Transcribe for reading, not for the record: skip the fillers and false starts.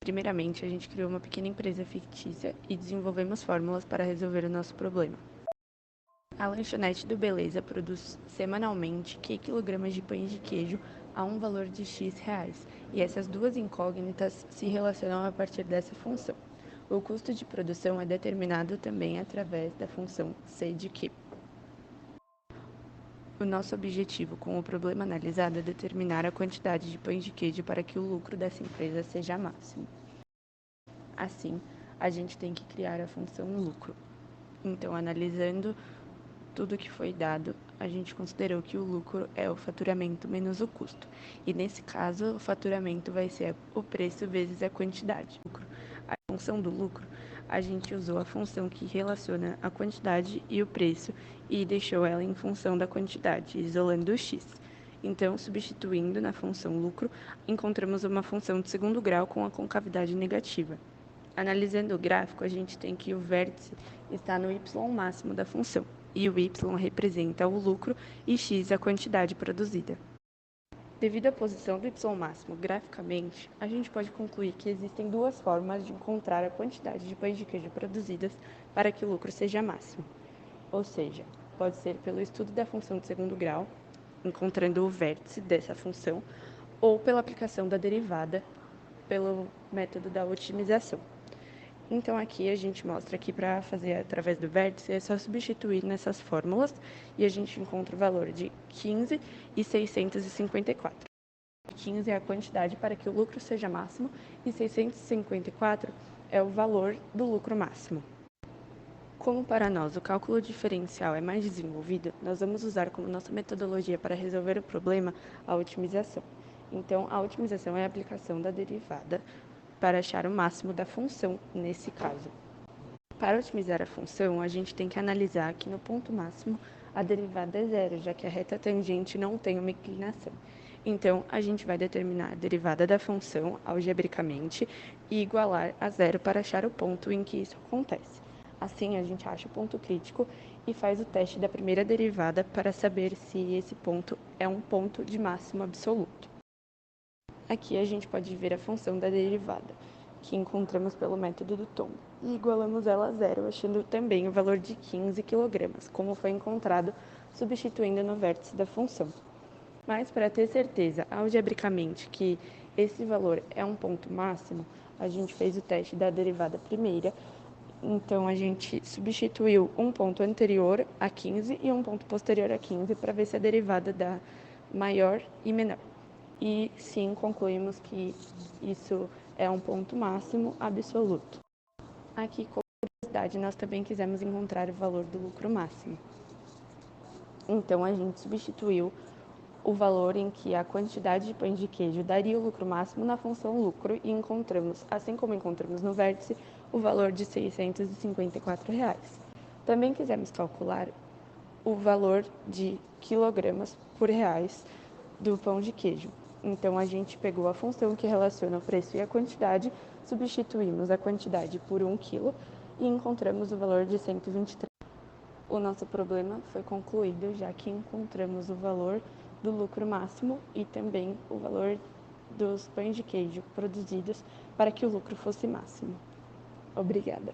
Primeiramente, a gente criou uma pequena empresa fictícia e desenvolvemos fórmulas para resolver o nosso problema. A lanchonete do Beleza produz semanalmente quilogramas de pães de queijo a um valor de X reais, e essas duas incógnitas se relacionam a partir dessa função. O custo de produção é determinado também através da função C de Q. O nosso objetivo com o problema analisado é determinar a quantidade de pães de queijo para que o lucro dessa empresa seja máximo. Assim, a gente tem que criar a função lucro. Então, analisando tudo que foi dado, a gente considerou que o lucro é o faturamento menos o custo. E nesse caso, o faturamento vai ser o preço vezes a quantidade. A função do lucro, a gente usou a função que relaciona a quantidade e o preço e deixou ela em função da quantidade, isolando o x. Então, substituindo na função lucro, encontramos uma função de segundo grau com a concavidade negativa. Analisando o gráfico, a gente tem que o vértice está no y máximo da função, e o y representa o lucro e x a quantidade produzida. Devido à posição do y máximo graficamente, a gente pode concluir que existem duas formas de encontrar a quantidade de pães de queijo produzidas para que o lucro seja máximo. Ou seja, pode ser pelo estudo da função de segundo grau, encontrando o vértice dessa função, ou pela aplicação da derivada pelo método da otimização. Então, aqui a gente mostra que para fazer através do vértice é só substituir nessas fórmulas e a gente encontra o valor de 15 e 654. 15 é a quantidade para que o lucro seja máximo e 654 é o valor do lucro máximo. Como para nós o cálculo diferencial é mais desenvolvido, nós vamos usar como nossa metodologia para resolver o problema a otimização. Então, a otimização é a aplicação da derivada para achar o máximo da função nesse caso. Para otimizar a função, a gente tem que analisar que no ponto máximo a derivada é zero, já que a reta tangente não tem uma inclinação. Então, a gente vai determinar a derivada da função algebricamente e igualar a zero para achar o ponto em que isso acontece. Assim, a gente acha o ponto crítico e faz o teste da primeira derivada para saber se esse ponto é um ponto de máximo absoluto. Aqui a gente pode ver a função da derivada, que encontramos pelo método do tombo, e igualamos ela a zero, achando também o valor de 15 kg, como foi encontrado substituindo no vértice da função. Mas, para ter certeza algebricamente que esse valor é um ponto máximo, a gente fez o teste da derivada primeira. Então, a gente substituiu um ponto anterior a 15 e um ponto posterior a 15 para ver se a derivada dá maior e menor. E sim, concluímos que isso é um ponto máximo absoluto. Aqui, como curiosidade, nós também quisemos encontrar o valor do lucro máximo. Então, a gente substituiu o valor em que a quantidade de pães de queijo daria o lucro máximo na função lucro e encontramos, assim como encontramos no vértice, o valor de R$ 654. Também quisemos calcular o valor de quilogramas por reais do pão de queijo. Então, a gente pegou a função que relaciona o preço e a quantidade, substituímos a quantidade por 1 quilo e encontramos o valor de 123. O nosso problema foi concluído, já que encontramos o valor do lucro máximo e também o valor dos pães de queijo produzidos para que o lucro fosse máximo. Obrigada.